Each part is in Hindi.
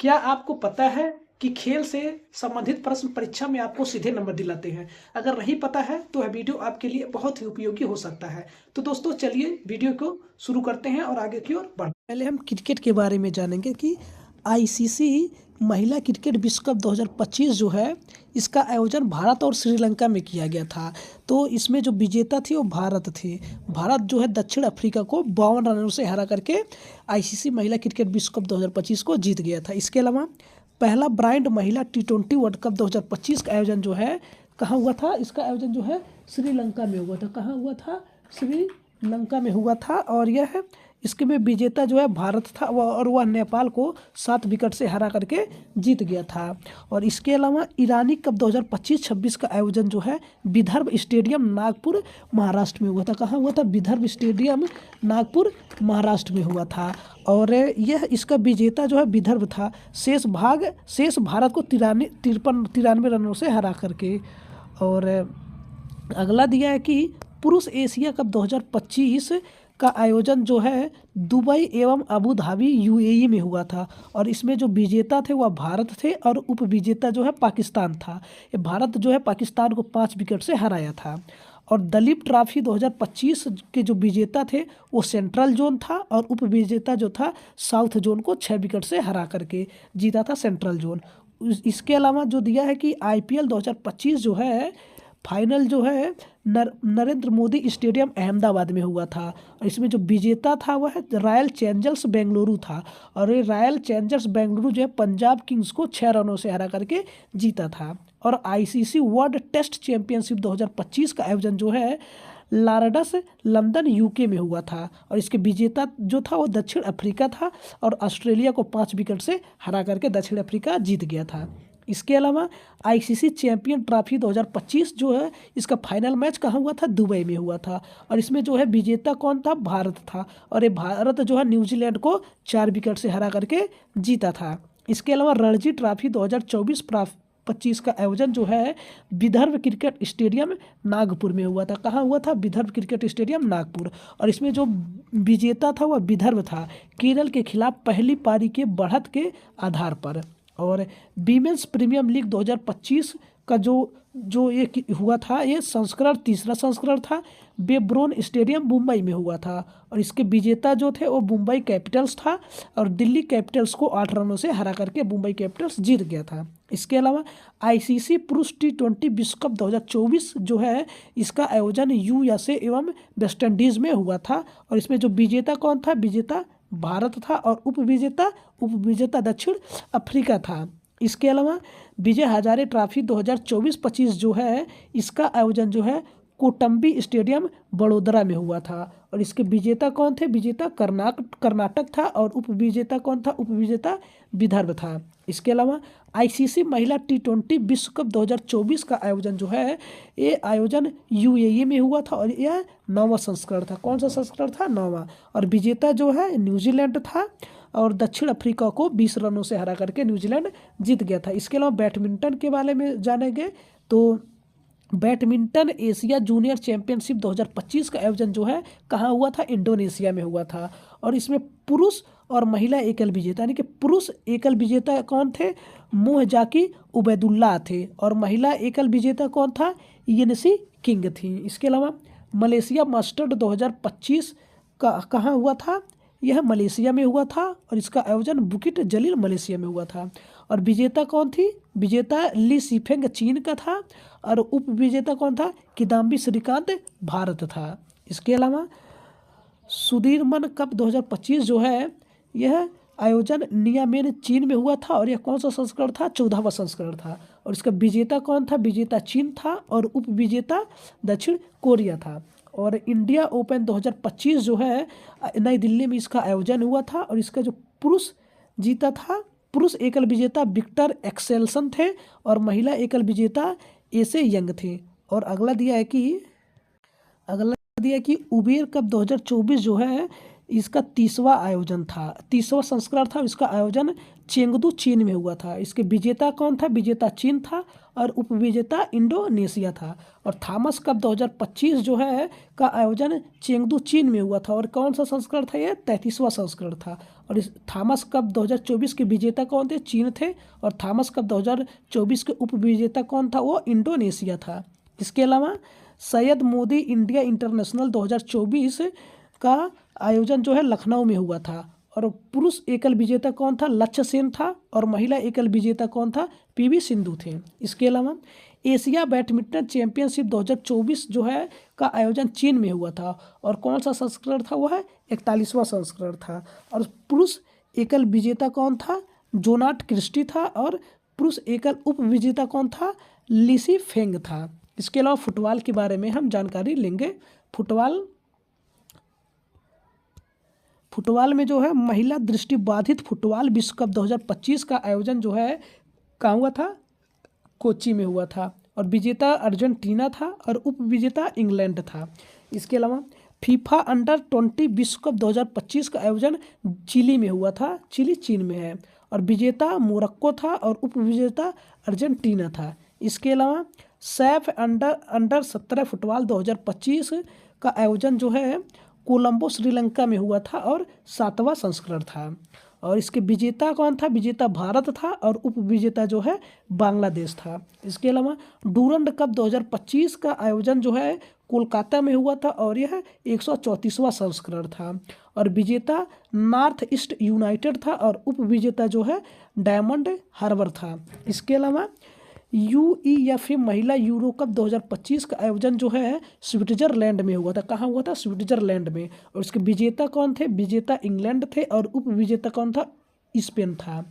क्या आपको पता है कि खेल से संबंधित प्रश्न परीक्षा में आपको सीधे नंबर दिलाते हैं? अगर नहीं पता है तो यह वीडियो आपके लिए बहुत ही उपयोगी हो सकता है। तो दोस्तों चलिए वीडियो को शुरू करते हैं और आगे की ओर बढ़ते हैं। पहले हम क्रिकेट के बारे में जानेंगे कि आईसीसी महिला क्रिकेट विश्व कप 2025 जो है, इसका आयोजन भारत और श्रीलंका में किया गया था। तो इसमें जो विजेता थी वो भारत थी। भारत जो है दक्षिण अफ्रीका को 52 रनों से हरा करके आईसीसी महिला क्रिकेट विश्व कप 2025 को जीत गया था। इसके अलावा पहला ब्रांड महिला टी20 वर्ल्ड कप 2025 का आयोजन जो है कहाँ हुआ था? इसका आयोजन जो है श्रीलंका में हुआ था। कहाँ हुआ था? श्रीलंका में हुआ था। और यह है इसके में विजेता जो है भारत था और वह नेपाल को 7 विकेट से हरा करके जीत गया था। और इसके अलावा ईरानी कप 2025-26 का आयोजन जो है विदर्भ स्टेडियम नागपुर महाराष्ट्र में हुआ था। कहाँ हुआ था? विदर्भ स्टेडियम नागपुर महाराष्ट्र में हुआ था। और यह इसका विजेता जो है विदर्भ था, शेष भारत को 93 रनों से हरा करके। और अगला दिया है कि पुरुष एशिया कप 2025 का आयोजन जो है दुबई एवं अबू धाबी यूएई में हुआ था। और इसमें जो विजेता थे वह भारत थे और उपविजेता जो है पाकिस्तान था। ये भारत जो है पाकिस्तान को 5 विकेट से हराया था। और दलीप ट्रॉफी 2025 के जो विजेता थे वो सेंट्रल जोन था और उपविजेता जो था साउथ जोन को 6 विकेट से हरा करके जीता था सेंट्रल जोन। इसके अलावा जो दिया है कि आईपीएल 2025 जो है फाइनल जो है नरेंद्र मोदी स्टेडियम अहमदाबाद में हुआ था। और इसमें जो विजेता था वह रॉयल चैलेंजर्स बेंगलुरु था। और ये रॉयल चैलेंजर्स बेंगलुरु जो है पंजाब किंग्स को 6 रनों से हरा करके जीता था। और आईसीसी वर्ल्ड टेस्ट चैंपियनशिप 2025 का आयोजन जो है लॉर्ड्स लंदन यूके में हुआ था। और इसके विजेता जो था वो दक्षिण अफ्रीका था और ऑस्ट्रेलिया को 5 विकेट से हरा करके दक्षिण अफ्रीका जीत गया था। इसके अलावा आईसीसी चैंपियन ट्रॉफी 2025 जो है इसका फाइनल मैच कहाँ हुआ था? दुबई में हुआ था। और इसमें जो है विजेता कौन था? भारत था। और ये भारत जो है न्यूजीलैंड को 4 विकेट से हरा करके जीता था। इसके अलावा रणजी ट्रॉफी 2024-25 का आयोजन जो है विदर्भ क्रिकेट स्टेडियम नागपुर में हुआ था। कहाँ हुआ था? Vidarbha cricket stadium Nagpur. और इसमें जो विजेता था वह विदर्भ था, केरल के खिलाफ पहली पारी के बढ़त के आधार पर। और वीमेंस प्रीमियम लीग 2025 का जो ये हुआ था, ये संस्करण तीसरा संस्करण था, बेब्रोन स्टेडियम मुंबई में हुआ था। और इसके विजेता जो थे वो मुंबई कैपिटल्स था और दिल्ली कैपिटल्स को 8 रनों से हरा करके मुंबई कैपिटल्स जीत गया था। इसके अलावा आईसीसी पुरुष टी20 विश्व कप 2024 जो है इसका आयोजन यूएसए एवं वेस्ट इंडीज़ में हुआ था। और इसमें जो विजेता कौन था? विजेता भारत था और उपविजेता दक्षिण अफ्रीका था। इसके अलावा विजय हजारे ट्रॉफी 2024-25 जो है इसका आयोजन जो है कोटम्बी स्टेडियम बड़ोदरा में हुआ था। और इसके विजेता कौन थे? विजेता कर्नाटक था और उपविजेता कौन था? उपविजेता विदर्भ था। इसके अलावा आईसीसी महिला टी20 विश्व कप 2024 का आयोजन जो है ये आयोजन यूएई में हुआ था और यह 9वां संस्करण था। कौन सा संस्करण था? 9वां। और विजेता जो है न्यूजीलैंड था और दक्षिण अफ्रीका को 20 रनों से हरा करके न्यूजीलैंड जीत गया था। इसके अलावा बैडमिंटन के बारे में जानेंगे तो बैडमिंटन एशिया जूनियर चैंपियनशिप 2025 का आयोजन जो है कहाँ हुआ था? इंडोनेशिया में हुआ था। और इसमें पुरुष और महिला एकल विजेता यानी कि पुरुष एकल विजेता कौन थे? मोहजाकी उबैदुल्लाह थे। और महिला एकल विजेता कौन था? येनसी किंग थी। इसके अलावा मलेशिया मास्टर्स 2025 का कहाँ हुआ था? यह मलेशिया में हुआ था और इसका आयोजन बुकिट जलील मलेशिया में हुआ था। और विजेता कौन थी? विजेता ली सीफेंग चीन का था और उपविजेता कौन था? किदाम्बी श्रीकांत भारत था। इसके अलावा सुदीरमन कप 2025 जो है यह आयोजन नियामेन चीन में हुआ था और यह कौन सा संस्करण था? 14वां संस्करण था। और इसका विजेता कौन था? विजेता चीन था और उपविजेता दक्षिण कोरिया था। और इंडिया ओपन 2025 जो है नई दिल्ली में इसका आयोजन हुआ था और इसका जो पुरुष जीता था, पुरुष एकल विजेता विक्टर एक्सेल्सन थे और महिला एकल विजेता एसे यंग थे। और अगला दिया है कि उबेर कप 2024 जो है इसका 30वां आयोजन था, 30वां संस्करण था। इसका आयोजन चेंगदू चीन में हुआ था। इसके विजेता कौन था? विजेता चीन था और उपविजेता इंडोनेशिया था। और थॉमस कप 2025 जो है का आयोजन चेंगदू चीन में हुआ था और कौन सा संस्करण था? ये 33वां संस्करण था। और इस थॉमस कप 2024 के विजेता कौन थे? चीन थे। और थॉमस कप 2024 के उप विजेता कौन था? वो इंडोनेशिया था। इसके अलावा सैयद मोदी इंडिया इंटरनेशनल 2024 का आयोजन जो है लखनऊ में हुआ था। और पुरुष एकल विजेता कौन था? लक्ष्य सेन था। और महिला एकल विजेता कौन था? पीवी सिंधु थे। इसके अलावा एशिया बैडमिंटन चैंपियनशिप 2024 जो है का आयोजन चीन में हुआ था। और कौन सा संस्करण था? वह 41वां संस्करण था। और पुरुष एकल विजेता कौन था? जोनाट क्रिस्टी था। और पुरुष एकल उप विजेता कौन था? लिसी फेंग था। इसके अलावा फुटबॉल के बारे में हम जानकारी लेंगे। फुटबॉल में जो है महिला दृष्टिबाधित फुटबॉल विश्व कप 2025 का आयोजन जो है कहाँ हुआ था? कोच्चि में हुआ था। और विजेता अर्जेंटीना था और उप विजेता इंग्लैंड था। इसके अलावा फीफा अंडर-20 विश्व कप 2025 का आयोजन चिली में हुआ था। चिली चीन में है। और विजेता मोरक्को था और उप विजेता अर्जेंटीना था। इसके अलावा सैफ अंडर 17 फुटबॉल 2025 का आयोजन जो है कोलंबो श्रीलंका में हुआ था और 7वां संस्करण था। और इसके विजेता कौन था? विजेता भारत था और उप विजेता जो है बांग्लादेश था। इसके अलावा डूरंड कप 2025 का आयोजन जो है कोलकाता में हुआ था और यह 134वां संस्करण था। और विजेता नॉर्थ ईस्ट यूनाइटेड था और उप विजेता जो है डायमंड हार्बर था। इसके अलावा यूईएफए महिला यूरो कप 2025 का आयोजन जो है स्विट्जरलैंड में हुआ था। कहाँ हुआ था? स्विट्जरलैंड में। और इसके विजेता कौन थे? विजेता इंग्लैंड थे और उप विजेता कौन था? स्पेन था।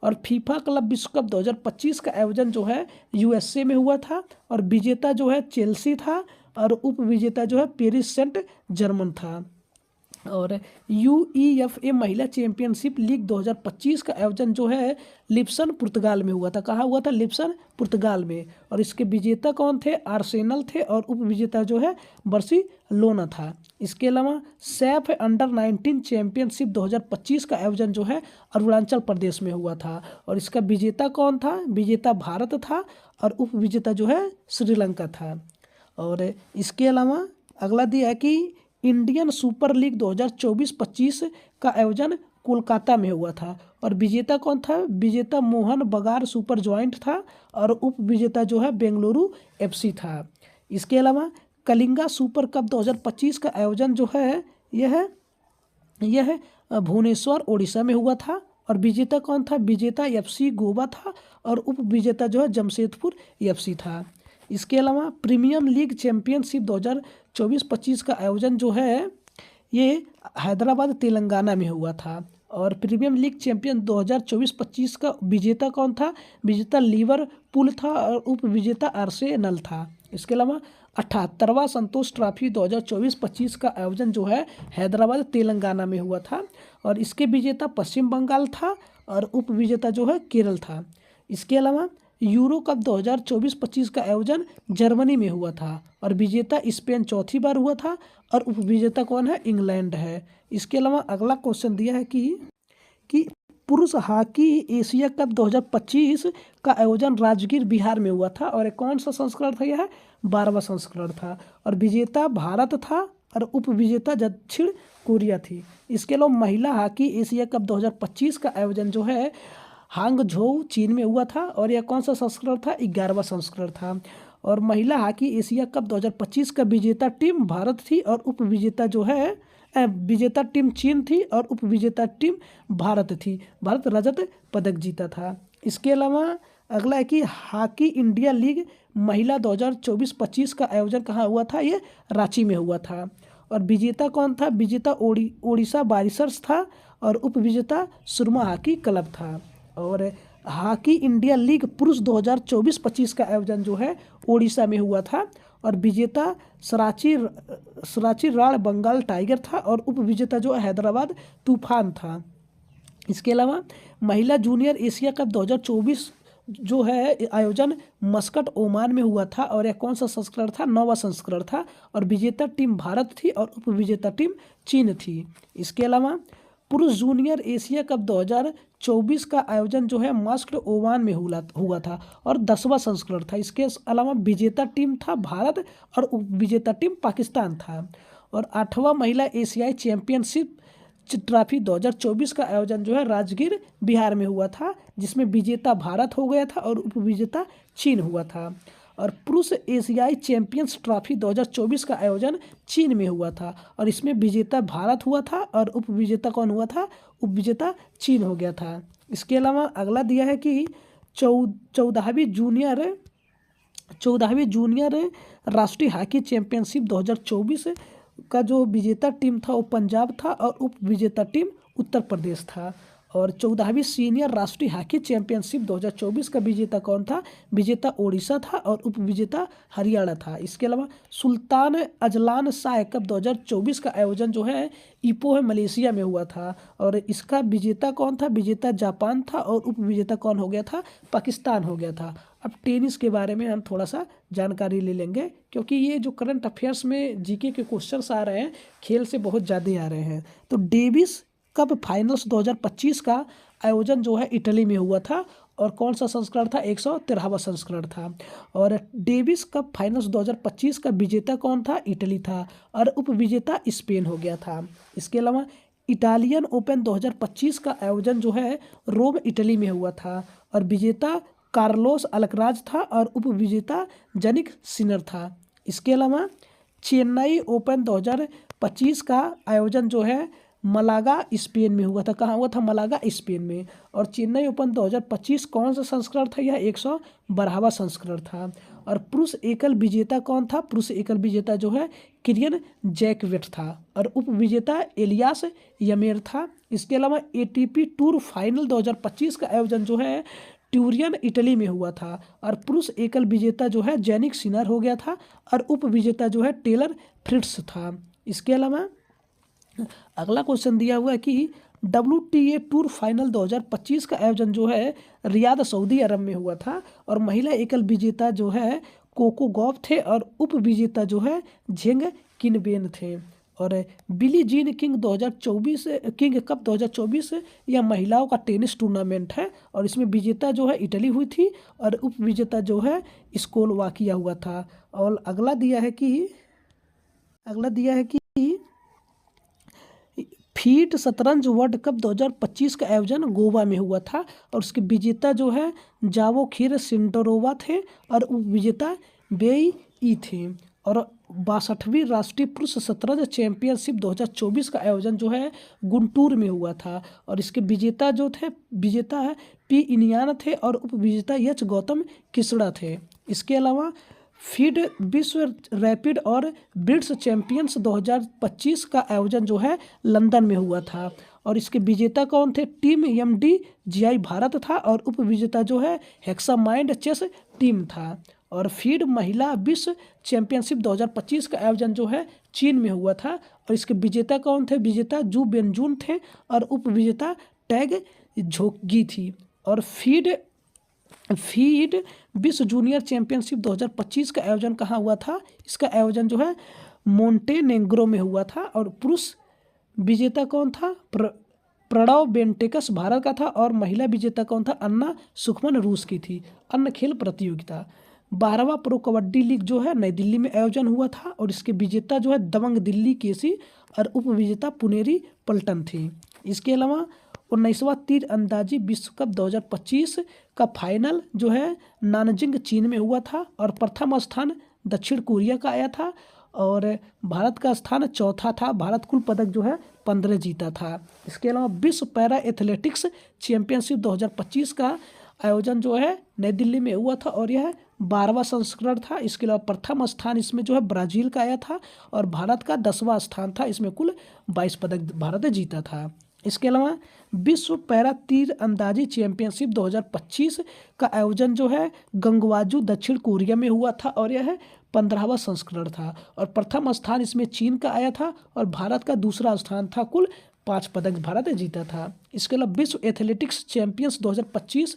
और फीफा क्लब विश्व कप 2025 का आयोजन जो है यूएसए में हुआ था और विजेता जो है चेल्सी था और उप विजेता जो है पेरिस सेंट जर्मन था। और यूईएफए महिला चैंपियनशिप लीग 2025 का आयोजन जो है लिप्सन पुर्तगाल में हुआ था। कहाँ हुआ था? लिप्सन पुर्तगाल में। और इसके विजेता कौन थे? आर्सेनल थे और उप विजेता जो है बार्सिलोना था। इसके अलावा सैफ अंडर-19 चैंपियनशिप 2025 का आयोजन जो है अरुणाचल प्रदेश में हुआ था। और इसका विजेता कौन था? विजेता भारत था और उप विजेता जो है श्रीलंका था। और इसके अलावा अगला दिया है कि इंडियन सुपर लीग 2024-25 का आयोजन कोलकाता में हुआ था। और विजेता कौन था? विजेता मोहन बगान सुपर जॉइंट था और उप विजेता जो है बेंगलुरु एफसी था। इसके अलावा कलिंगा सुपर कप 2025 का आयोजन जो है यह भुवनेश्वर ओडिशा में हुआ था। और विजेता कौन था? विजेता एफसी गोवा था और उप विजेता जो है जमशेदपुर एफसी था। इसके अलावा प्रीमियम लीग चैंपियनशिप 2024-25 का आयोजन जो है ये हैदराबाद तेलंगाना में हुआ था। और प्रीमियम लीग चैंपियन 2024-25 का विजेता कौन था? विजेता लिवरपूल था और उप विजेता आर्सेनल था। इसके अलावा 78वां संतोष ट्रॉफी 2024-25 का आयोजन जो है हैदराबाद तेलंगाना में हुआ था। और इसके विजेता पश्चिम बंगाल था और उप विजेता जो है केरल था। इसके अलावा यूरो कप 2024-25 का आयोजन जर्मनी में हुआ था और विजेता स्पेन चौथी बार हुआ था और उप विजेता कौन है? इंग्लैंड है। इसके अलावा अगला क्वेश्चन दिया है कि पुरुष हॉकी एशिया कप 2025 का आयोजन राजगीर बिहार में हुआ था और कौन सा संस्करण था? यह 12वां संस्करण था। और विजेता भारत था और उप विजेता दक्षिण कोरिया थी। इसके अलावा महिला हॉकी एशिया कप 2025 का आयोजन जो है हांगझोउ चीन में हुआ था और यह कौन सा संस्करण था? 11वां संस्करण था। और महिला हॉकी एशिया कप 2025 का विजेता टीम भारत थी और उप विजेता जो है विजेता टीम चीन थी और उप विजेता टीम भारत थी। भारत रजत पदक जीता था। इसके अलावा अगला है कि हॉकी इंडिया लीग महिला 2024-25 का आयोजन कहाँ हुआ था? ये रांची में हुआ था। और विजेता कौन था? विजेता ओडिशा बारिशर्स था और उप विजेता सुरमा हॉकी क्लब था। और हॉकी इंडिया लीग पुरुष 2024-25 का आयोजन जो है ओडिशा में हुआ था और विजेता सराची राण बंगाल टाइगर था और उप विजेता जो हैदराबाद तूफान था। इसके अलावा महिला जूनियर एशिया कप 2024 जो है आयोजन मस्कट ओमान में हुआ था और यह कौन सा संस्करण था? 9वां संस्करण था। और विजेता टीम भारत थी और उप विजेता टीम चीन थी। इसके अलावा पुरुष जूनियर एशिया कप 2024 का आयोजन जो है मस्कट ओमान में हुआ था और 10वां संस्करण था। इसके अलावा विजेता टीम था भारत और उप विजेता टीम पाकिस्तान था। और 8वां महिला एशियाई ट्रॉफी 2024 का आयोजन जो है राजगीर बिहार में हुआ था, जिसमें विजेता भारत हो गया था और उपविजेता चीन हुआ था। और पुरुष एशियाई चैंपियंस ट्रॉफी 2024 का आयोजन चीन में हुआ था और इसमें विजेता भारत हुआ था और उपविजेता कौन हुआ था? उपविजेता चीन हो गया था। इसके अलावा अगला दिया है कि 14वीं जूनियर राष्ट्रीय हॉकी चैंपियनशिप 2024 का जो विजेता टीम था वो पंजाब था और उपविजेता टीम उत्तर प्रदेश था। और 14वीं सीनियर राष्ट्रीय हॉकी चैंपियनशिप 2024 का विजेता कौन था? विजेता ओडिशा था और उपविजेता हरियाणा था। इसके अलावा सुल्तान अजलान शाह कप 2024 का आयोजन जो है इपो है मलेशिया में हुआ था और इसका विजेता कौन था? विजेता जापान था और उपविजेता कौन हो गया था? पाकिस्तान हो गया था। अब टेनिस के बारे में हम थोड़ा सा जानकारी ले लेंगे, क्योंकि ये जो करंट अफेयर्स में जीके के क्वेश्चंस आ रहे हैं खेल से बहुत ज़्यादा आ रहे हैं। तो डेविस कप फाइनल्स 2025 का आयोजन जो है इटली में हुआ था और कौन सा संस्करण था? 113वां संस्करण था। और डेविस कप फाइनल्स 2025 का विजेता कौन था? इटली था और उपविजेता स्पेन हो गया था। इसके अलावा इटालियन ओपन 2025 का आयोजन जो है रोम इटली में हुआ था और विजेता कार्लोस अल्कराज था और उपविजेता जनिक सिनर था। इसके अलावा चेन्नई ओपन 2025 का आयोजन जो है मलागा स्पेन में हुआ था। कहाँ हुआ था? मलागा स्पेन में। और चेन्नई ओपन 2025 कौन सा संस्करण था? यह 112वां संस्करण था। और पुरुष एकल विजेता कौन था? पुरुष एकल विजेता जो है किरियन जैकवेट था और उपविजेता एलियास यमेर था। इसके अलावा एटीपी टूर फाइनल 2025 का आयोजन जो है ट्यूरियन इटली में हुआ था और पुरुष एकल विजेता जो है जैनिक सिनर हो गया था और उपविजेता जो है टेलर फ्रिट्स था। इसके अलावा अगला क्वेश्चन दिया हुआ है कि WTA टूर फाइनल 2025 का आयोजन जो है रियाद सऊदी अरब में हुआ था और महिला एकल विजेता जो है कोको गॉफ थे और उपविजेता जो है झेंग किनबेन थे। और Billie Jean King 2024 king cup 2024 यह महिलाओं का टेनिस टूर्नामेंट है और इसमें विजेता जो है इटली हुई थी और उपविजेता जो है स्लोवाकिया हुआ था। और अगला दिया है कि फीट शतरंज वर्ल्ड कप 2025 का आयोजन गोवा में हुआ था और उसके विजेता जो है जावोखिर सिंडरोवा थे और उपविजेता बेई ई थे। और 62वीं राष्ट्रीय पुरुष शतरंज चैंपियनशिप 2024 का आयोजन जो है गुंटूर में हुआ था और इसके विजेता है पी इनियान थे और उपविजेता एच गौतम किसड़ा थे। इसके अलावा फीड विश्व रैपिड और ब्लिट्ज चैंपियंस 2025 का आयोजन जो है लंदन में हुआ था और इसके विजेता कौन थे? टीम MDGI भारत था और उपविजेता जो है हेक्सामाइंड चेस टीम था। और फीड महिला विश्व चैंपियनशिप 2025 का आयोजन जो है चीन में हुआ था और इसके विजेता कौन थे? विजेता जू बेनजून थे और उपविजेता टैग झोगी थी। और फीड विश्व जूनियर चैंपियनशिप 2025 का आयोजन कहाँ हुआ था? इसका आयोजन जो है मोंटेनेग्रो में हुआ था और पुरुष विजेता कौन था? प्रणव बेंटेकस भारत का था और महिला विजेता कौन था? अन्ना सुखमन रूस की थी। अन्य खेल प्रतियोगिता 12वां प्रो कबड्डी लीग जो है नई दिल्ली में आयोजन हुआ था और इसके विजेता जो है दबंग दिल्ली केसी और उपविजेता पुनेरी पल्टन थी। इसके अलावा 19वां तीर अंदाजी विश्व कप 2025 का फाइनल जो है नानजिंग चीन में हुआ था और प्रथम स्थान दक्षिण कोरिया का आया था और भारत का स्थान चौथा था। भारत कुल पदक जो है 15 जीता था। इसके अलावा विश्व पैरा एथलेटिक्स चैंपियनशिप 2025 का आयोजन जो है नई दिल्ली में हुआ था और यह 12वां संस्करण था। इसके अलावा प्रथम स्थान इसमें जो है ब्राज़ील का आया था और भारत का 10वां स्थान था। इसमें कुल 22 पदक भारत ने जीता था। इसके अलावा विश्व पैरा तीर अंदाजी चैंपियनशिप 2025 का आयोजन जो है गंगवाजू दक्षिण कोरिया में हुआ था और यह 15वां संस्करण था और प्रथम स्थान इसमें चीन का आया था और भारत का दूसरा स्थान था। कुल 5 पदक भारत ने जीता था। इसके अलावा विश्व एथलेटिक्स चैंपियंस 2025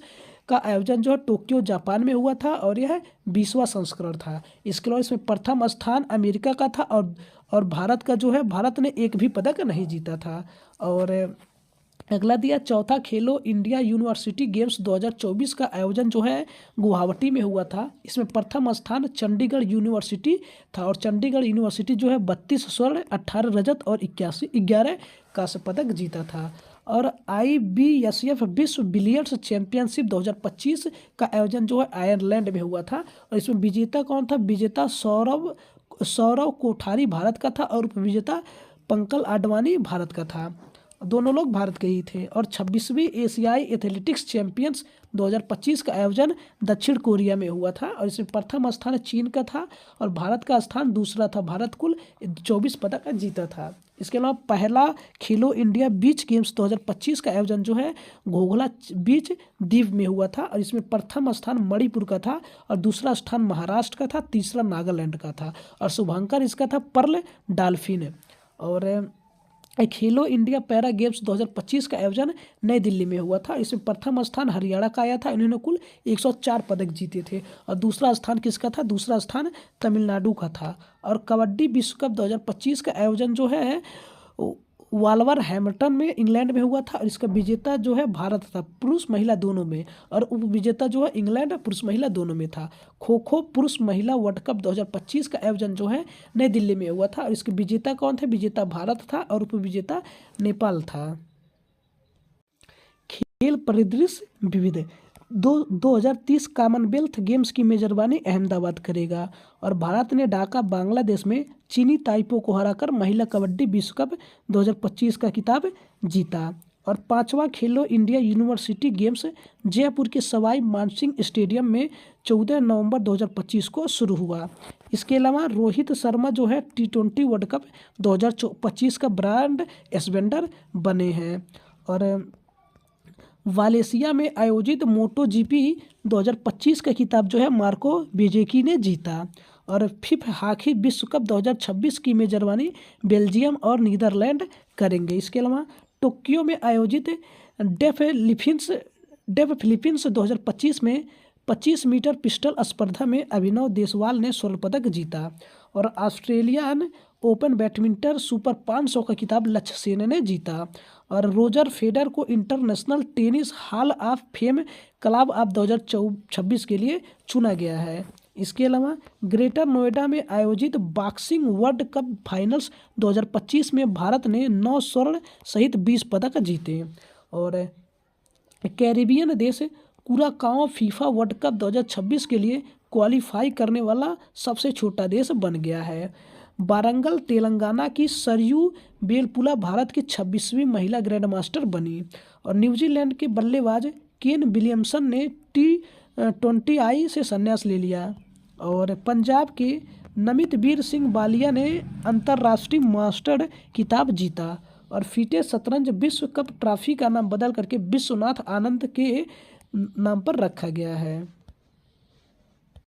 का आयोजन जो है टोक्यो जापान में हुआ था और यह 20वां संस्करण था। इसके अलावा इसमें प्रथम स्थान अमेरिका का था और भारत का जो है भारत ने एक भी पदक नहीं जीता था। और अगला दिया चौथा खेलो इंडिया यूनिवर्सिटी गेम्स 2024 का आयोजन जो है गुवाहाटी में हुआ था। इसमें प्रथम स्थान चंडीगढ़ यूनिवर्सिटी था और चंडीगढ़ यूनिवर्सिटी जो है 32 स्वर्ण, 18 रजत और 11 कांस्य पदक जीता था। और IBSF विश्व बिलियर्ड्स चैंपियनशिप 2025 का आयोजन जो है आयरलैंड में हुआ था और इसमें विजेता कौन था? विजेता सौरव कोठारी भारत का था और उपविजेता पंकज आडवाणी भारत का था। दोनों लोग भारत के ही थे। और 26वीं एशियाई एथलेटिक्स चैंपियंस 2025 का आयोजन दक्षिण कोरिया में हुआ था और इसमें प्रथम स्थान चीन का था और भारत का स्थान दूसरा था। भारत कुल 24 पदक जीता था। इसके अलावा पहला खेलो इंडिया बीच गेम्स 2025 का आयोजन जो है घोघला बीच द्वीप में हुआ था और इसमें प्रथम स्थान मणिपुर का था और दूसरा स्थान महाराष्ट्र का था, तीसरा नागालैंड का था और शुभांकर इसका था पर्ल डॉल्फिन। और खेलो इंडिया पैरा गेम्स 2025 का आयोजन नई दिल्ली में हुआ था। इसमें प्रथम स्थान हरियाणा का आया था, इन्होंने कुल 104 पदक जीते थे और दूसरा स्थान किसका था? दूसरा स्थान तमिलनाडु का था। और कबड्डी विश्व कप 2025 का आयोजन जो है वॉल्वरहैम्पटन में इंग्लैंड में हुआ था और इसका विजेता जो है भारत था, पुरुष महिला दोनों में, और उपविजेता जो है इंग्लैंड पुरुष महिला दोनों में था। खो खो पुरुष महिला वर्ल्ड कप 2025 का आयोजन जो है नई दिल्ली में हुआ था और इसके विजेता कौन थे? विजेता भारत था और उपविजेता नेपाल था। खेल परिदृश्य विविध 2030 कॉमनवेल्थ गेम्स की मेजबानी अहमदाबाद करेगा और भारत ने ढाका बांग्लादेश में चीनी ताइपो को हराकर महिला कबड्डी विश्व कप 2025 का खिताब जीता। और पांचवा खेलो इंडिया यूनिवर्सिटी गेम्स जयपुर के सवाई मानसिंह स्टेडियम में 14 नवंबर 2025 को शुरू हुआ। इसके अलावा रोहित शर्मा जो है T20 वर्ल्ड कप 2025 का ब्रांड एम्बेसडर बने हैं। और वालेसिया में आयोजित मोटो GP 2025 का खिताब जो है मार्को बेजेकी ने जीता। और फिफ्थ हॉकी विश्व कप 2026 की मेजबानी बेल्जियम और नीदरलैंड करेंगे। इसके अलावा टोक्यो में आयोजित डेफ फिलीपींस 2025 में 25 मीटर पिस्टल स्पर्धा में अभिनव देसवाल ने स्वर्ण पदक जीता। और ऑस्ट्रेलियन ओपन बैडमिंटन सुपर 500 का खिताब लक्ष्य सेन ने जीता। और रोजर फेडर को international tennis hall of fame club of 2026 के लिए चुना गया है। इसके अलावा ग्रेटर नोएडा में आयोजित बॉक्सिंग वर्ल्ड कप फाइनल्स 2025 में भारत ने 9 स्वर्ण सहित 20 पदक जीते। और कैरिबियन देश कुराकाओ फीफा वर्ल्ड कप 2026 के लिए क्वालिफाई करने वाला सबसे छोटा देश बन गया है। वारंगल तेलंगाना की सरयू बेलपुला भारत की 26वीं महिला ग्रैंड मास्टर बनी। और न्यूजीलैंड के बल्लेबाज केन विलियमसन ने T20I से संन्यास ले लिया। और पंजाब के नमितवीर सिंह बालिया ने अंतर्राष्ट्रीय मास्टर खिताब जीता। और फीटे शतरंज विश्व कप ट्रॉफी का नाम बदल करके विश्वनाथ आनंद के नाम पर रखा गया है।